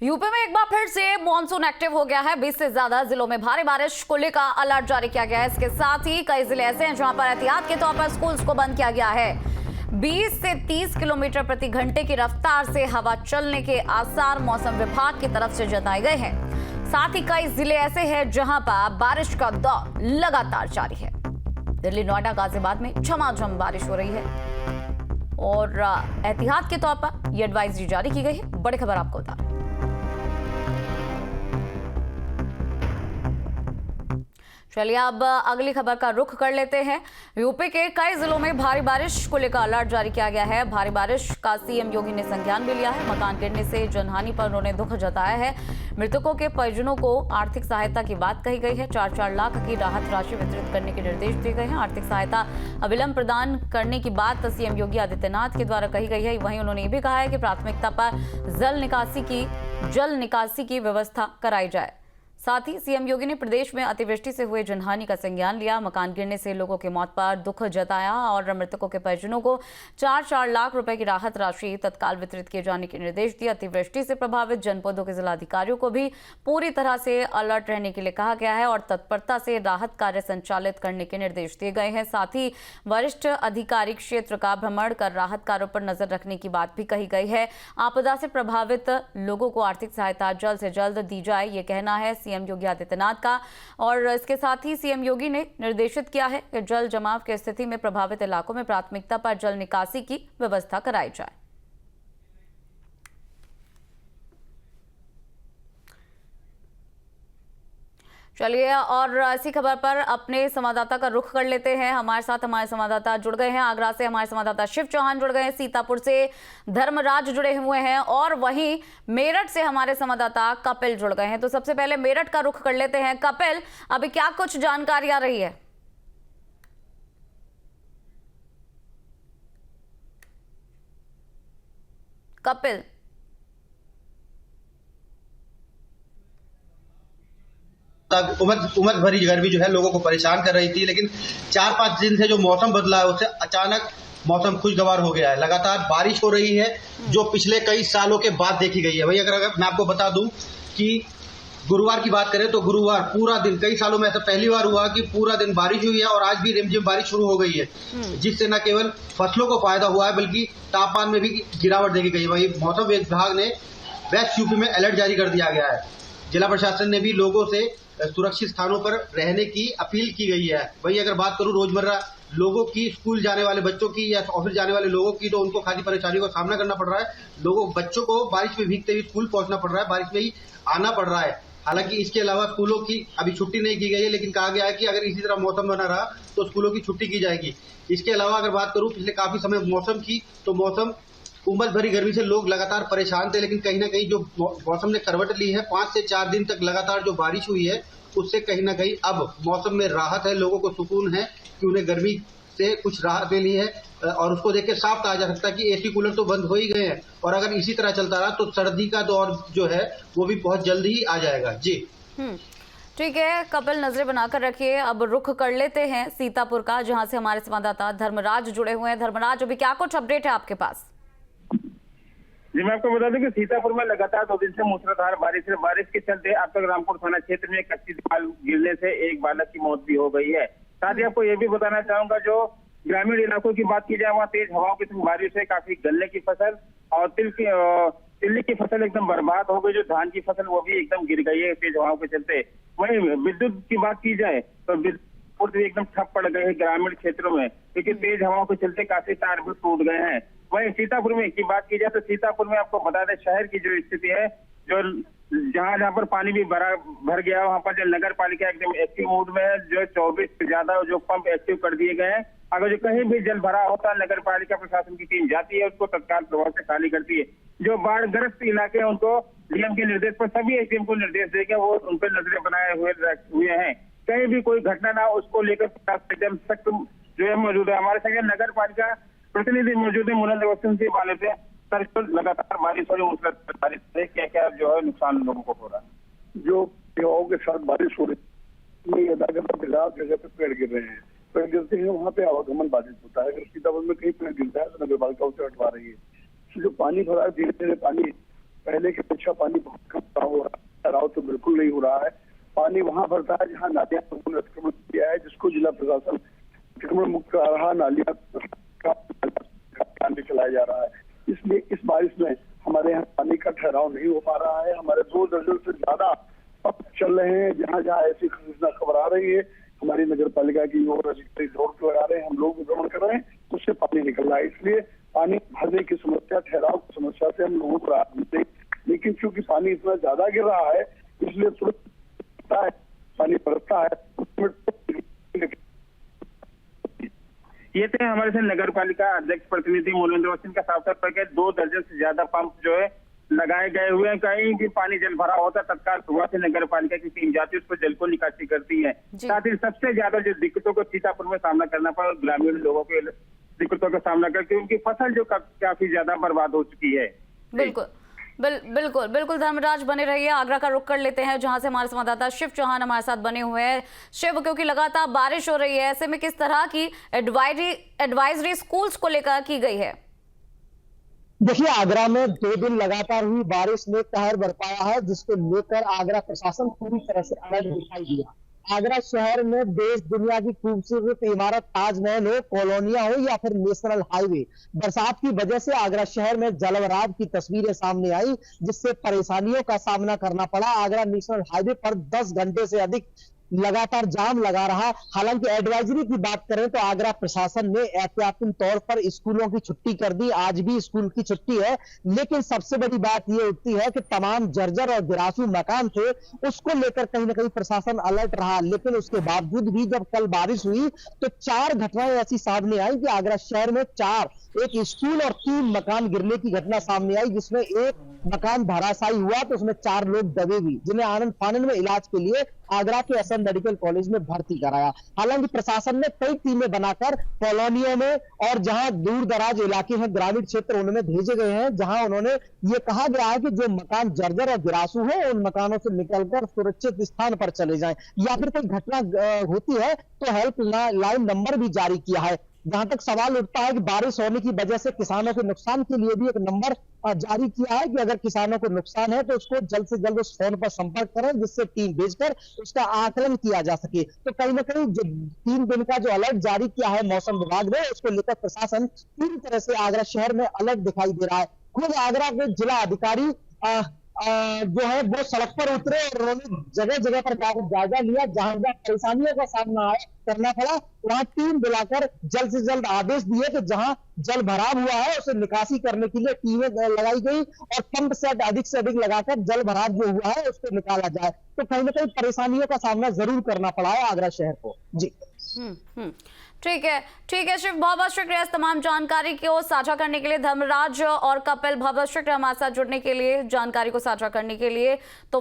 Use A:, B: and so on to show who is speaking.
A: UP में एक बार फिर से मॉनसून एक्टिव हो गया है। 20 से ज्यादा जिलों में भारी बारिश को लेकर अलर्ट जारी किया गया है। इसके साथ ही कई जिले ऐसे हैं जहां पर एहतियात के तौर पर स्कूल्स को बंद किया गया है। 20 से 30 किलोमीटर प्रति घंटे की रफ्तार से हवा चलने के आसार मौसम विभाग की तरफ से जताए गए हैं। साथ ही कई जिले ऐसे हैं जहां पर बारिश का दौर लगातार जारी है। दिल्ली, नोएडा, गाजियाबाद में झमाझम बारिश हो रही है और एहतियात के तौर पर यह एडवाइजरी जारी की गई है। बड़ी खबर आपको बता रहे हैं। चलिए अब अगली खबर का रुख कर लेते हैं। यूपी के कई जिलों में भारी बारिश को लेकर अलर्ट जारी किया गया है। भारी बारिश का सीएम योगी ने संज्ञान भी लिया है। मकान गिरने से जनहानि पर उन्होंने दुख जताया है। मृतकों के परिजनों को आर्थिक सहायता की बात कही गई है। 4-4 लाख की राहत राशि वितरित करने के निर्देश दिए गए हैं। आर्थिक सहायता अविलंब प्रदान करने की बात सीएम योगी आदित्यनाथ के द्वारा कही गई है। वहीं उन्होंने ये भी कहा है कि प्राथमिकता पर जल निकासी की व्यवस्था कराई जाए। साथ ही सीएम योगी ने प्रदेश में अतिवृष्टि से हुए जनहानि का संज्ञान लिया। मकान गिरने से लोगों की मौत पर दुख जताया और मृतकों के परिजनों को 4-4 लाख रुपए की राहत राशि तत्काल वितरित किए जाने के निर्देश दिए। अतिवृष्टि से प्रभावित जनपदों के जिलाधिकारियों को भी पूरी तरह से अलर्ट रहने के लिए कहा गया है और तत्परता से राहत कार्य संचालित करने के निर्देश दिए गए हैं। साथ ही वरिष्ठ अधिकारी क्षेत्र का भ्रमण कर राहत कार्यों पर नजर रखने की बात भी कही गई है। आपदा से प्रभावित लोगों को आर्थिक सहायता जल्द से जल्द दी जाए, ये कहना है सीएम योगी आदित्यनाथ का। और इसके साथ ही सीएम योगी ने निर्देशित किया है कि जल जमाव की स्थिति में प्रभावित इलाकों में प्राथमिकता पर जल निकासी की व्यवस्था कराई जाए। चलिए और ऐसी खबर पर अपने संवाददाता का रुख कर लेते हैं। हमारे साथ हमारे संवाददाता जुड़ गए हैं। आगरा से हमारे संवाददाता शिव चौहान जुड़ गए हैं। सीतापुर से धर्मराज जुड़े हुए हैं और वहीं मेरठ से हमारे संवाददाता कपिल जुड़ गए हैं। तो सबसे पहले मेरठ का रुख कर लेते हैं। कपिल, अभी क्या कुछ जानकारी आ रही है? कपिल,
B: उमस भरी गर्मी जो है लोगों को परेशान कर रही थी, लेकिन 4-5 दिन से जो मौसम बदला है उससे अचानक मौसम खुशगवार हो गया है। लगातार बारिश हो रही है जो पिछले कई सालों के बाद देखी गई है। भाई अगर मैं आपको बता दूं कि गुरुवार की बात करें तो गुरुवार पूरा दिन, कई सालों में ऐसा पहली बार हुआ कि पूरा दिन बारिश हुई है और आज भी रिमझिम बारिश शुरू हो गई है, जिससे न केवल फसलों को फायदा हुआ है बल्कि तापमान में भी गिरावट देखी गई है। वही मौसम विभाग ने वेस्ट यूपी में अलर्ट जारी कर दिया गया है। जिला प्रशासन ने भी लोगों से सुरक्षित स्थानों पर रहने की अपील की गई है। वही अगर बात करूं रोजमर्रा लोगों की, स्कूल जाने वाले बच्चों की या ऑफिस जाने वाले लोगों की, तो उनको खासी परेशानियों का सामना करना पड़ रहा है। बच्चों को बारिश में भीगते हुए स्कूल पहुंचना पड़ रहा है, बारिश में ही आना पड़ रहा है। हालांकि इसके अलावा स्कूलों की अभी छुट्टी नहीं की गई है, लेकिन कहा गया है कि अगर इसी तरह मौसम बना रहा तो स्कूलों की छुट्टी की जाएगी। इसके अलावा अगर बात करूं पिछले काफी समय मौसम की, तो मौसम उमस भरी गर्मी से लोग लगातार परेशान थे, लेकिन कहीं ना कहीं जो मौसम ने करवट ली है, 5 से 4 दिन तक लगातार जो बारिश हुई है उससे कहीं ना कहीं अब मौसम में राहत है। लोगों को सुकून है कि उन्हें गर्मी से कुछ राहत मिली है और उसको देख के साफ कहा जा सकता है कि एसी कूलर तो बंद हो ही गए हैं और अगर इसी तरह चलता रहा तो सर्दी का दौर जो है वो भी बहुत जल्दी ही आ जाएगा। जी
A: ठीक है कपिल, नजरें बनाकर रखिए। अब रुख कर लेते हैं सीतापुर का, जहां से हमारे संवाददाता धर्मराज जुड़े हुए हैं। धर्मराज, अभी क्या कुछ अपडेट है आपके पास?
C: जी मैं आपको बता दूं कि सीतापुर में लगातार 2 दिन से मूसलाधार बारिश के चलते अब तक रामपुर थाना क्षेत्र में कच्ची दीवार गिरने से एक बालक की मौत भी हो गई है। साथ ही आपको ये भी बताना चाहूंगा, जो ग्रामीण इलाकों की बात की जाए वहाँ तेज हवाओं की बारिश से काफी गन्ने की फसल और तिल्ली की फसल एकदम बर्बाद हो गई। जो धान की फसल वो भी एकदम गिर गई है तेज हवाओं के चलते। वहीं विद्युत की बात की जाए तो विद्युत एकदम ठप पड़ गए हैं ग्रामीण क्षेत्रों में, क्योंकि तेज हवाओं के चलते काफी तार भी टूट गए हैं। वहीं सीतापुर में की बात की जाए तो सीतापुर में आपको बता दें शहर की जो स्थिति है, जो जहां पर पानी भी भर गया वहां पर जो नगर पालिका एकदम एक्टिव मोड में है। जो 24 से ज्यादा जो पंप एक्टिव कर दिए गए हैं। अगर जो कहीं भी जल भरा होता है नगर पालिका प्रशासन की टीम जाती है, उसको तत्काल प्रभाव से खाली करती है। जो बाढ़ ग्रस्त इलाके हैं उनको डीएम के निर्देश पर सभी एसडीएम को निर्देश देकर वो उन पर नजरें बनाए हुए हैं। कहीं भी कोई घटना ना उसको लेकर एकदम सख्त जो है मौजूद है। हमारे संग नगर पालिका प्रतिनिधि मौजूद है, मुनल देवस्थान से वाले थे। सर लगातार बारिश हो रही, मूसलाधार बारिश से क्या क्या जो है नुकसान लोगों को हो रहा है?
D: जो हवाओं के साथ बारिश हो रही है, जगह पे पेड़ गिर रहे हैं। पेड़ गिरते हैं वहाँ पे आवागमन बाधित होता है। अगर सीतापुर में कहीं पेड़ गिरता है तो नगर पालिका उसे हटवा रही है। जो पानी भरा है धीरे धीरे, पानी पहले की अपेक्षा पानी बहुत कम नहीं हो रहा है। पानी वहां भरता है जहां नालियां लोगों ने अतिक्रमण किया है, जिसको जिला प्रशासन अतिक्रमण मुक्त करा रहा, नालियां का अभियान भी चलाया जा रहा है। इसलिए इस बारिश में हमारे यहाँ पानी का ठहराव नहीं हो पा रहा है। हमारे 2 दर्जन से ज्यादा पंप चल रहे हैं, जहाँ जहाँ ऐसी सूचना खबर आ रही है हमारी नगर पालिका की ओर अधिकारी दौड़ लगा रहे हैं, हम लोग भ्रमण कर रहे हैं, उससे पानी निकल रहा है। इसलिए पानी भरने की समस्या, ठहराव की समस्या से हम लोगों को राहत मिलती, लेकिन क्योंकि पानी इतना ज्यादा गिर रहा है इसलिए तुरंत पानी बरसता है।
C: ये थे हमारे से नगर पालिका अध्यक्ष प्रतिनिधि मोलेंद्र सिंह का साफ तौर पर 2 दर्जन से ज्यादा पंप जो है लगाए गए हुए हैं। कहीं भी पानी जल भरा होता है तत्काल सुबह से नगर पालिका की टीम जाती है, उसको जल को निकासी करती है। साथ ही सबसे ज्यादा जो दिक्कतों को सीतापुर में सामना करना पड़ा, ग्रामीण लोगों के दिक्कतों का सामना करके उनकी फसल जो काफी ज्यादा बर्बाद हो चुकी है।
A: बिल्कुल धर्मराज बने रहिए। आगरा का रुख कर लेते हैं जहां से हमारे संवाददाता शिव चौहान हमारे साथ बने हुए हैं। शिव, क्योंकि लगातार बारिश हो रही है, ऐसे में किस तरह की एडवाइजरी स्कूल्स को लेकर की गई है?
E: देखिए, आगरा में 2 दिन लगातार हुई बारिश ने कहर बरपाया है, जिसको लेकर आगरा प्रशासन पूरी तरह से अलर्ट दिखाई दिया। आगरा शहर में देश दुनिया की खूबसूरत इमारत ताजमहल हो, कॉलोनियां हो या फिर नेशनल हाईवे, बरसात की वजह से आगरा शहर में जलभराव की तस्वीरें सामने आई, जिससे परेशानियों का सामना करना पड़ा। आगरा नेशनल हाईवे पर 10 घंटे से अधिक लगातार जाम लगा रहा। हालांकि एडवाइजरी की बात करें तो आगरा प्रशासन ने एहतियाती तौर पर स्कूलों की छुट्टी कर दी। आज भी स्कूल की छुट्टी है, लेकिन सबसे बड़ी बात यह उठती है कि तमाम जर्जर और गिरासू मकान थे, उसको लेकर कहीं ना कहीं प्रशासन अलर्ट रहा। लेकिन उसके बावजूद भी जब कल बारिश हुई तो 4 घटनाएं ऐसी सामने आई कि आगरा शहर में 4, एक स्कूल और 3 मकान गिरने की घटना सामने आई, जिसमें एक मकान धराशायी हुआ तो उसमें 4 लोग दबे भी, जिन्हें आनंद फानंद में इलाज के लिए आगरा के एसएम मेडिकल कॉलेज में भर्ती कराया। हालांकि प्रशासन ने कई टीमें बनाकर कॉलोनियों में और जहां दूर दराज इलाके हैं, ग्रामीण क्षेत्र, उनमें भेजे गए हैं, जहां उन्होंने ये कहा गया है कि जो मकान जर्जर और गिरासू है उन मकानों से निकलकर सुरक्षित स्थान पर चले जाएं, या फिर कोई घटना होती है तो हेल्प लाइन नंबर भी जारी किया है। जहां तक सवाल उठता है कि बारिश होने की वजह से किसानों के नुकसान के लिए भी एक नंबर जारी किया है कि अगर किसानों को नुकसान है तो उसको जल्द से जल्द उस फोन पर संपर्क करें, जिससे टीम भेजकर उसका आकलन किया जा सके। तो कहीं ना कहीं जो 3 दिन का जो अलर्ट जारी किया है मौसम विभाग ने, उसको लेकर प्रशासन पूरी तरह से आगरा शहर में अलर्ट दिखाई दे रहा है। खुद आगरा के जिला अधिकारी जो है वो सड़क पर उतरे और उन्होंने जगह जगह पर जाकर जायजा लिया, जहां जहां परेशानियों का सामना करना पड़ा वहां टीम बुलाकर जल्द से जल्द आदेश दिए कि जहां जल भराव हुआ है उसे निकासी करने के लिए टीमें लगाई गई और पंप सेट अधिक से अधिक लगाकर जल भराव जो हुआ है उसको निकाला जाए। तो कहीं ना कहीं परेशानियों का सामना जरूर करना पड़ा है आगरा शहर को। जी
A: ठीक है शिव, बहुत बहुत शुक्रिया इस तमाम जानकारी को साझा करने के लिए। धर्मराज और कपिल, बहुत बहुत शुक्रिया हमारे साथ जुड़ने के लिए, जानकारी को साझा करने के लिए। तो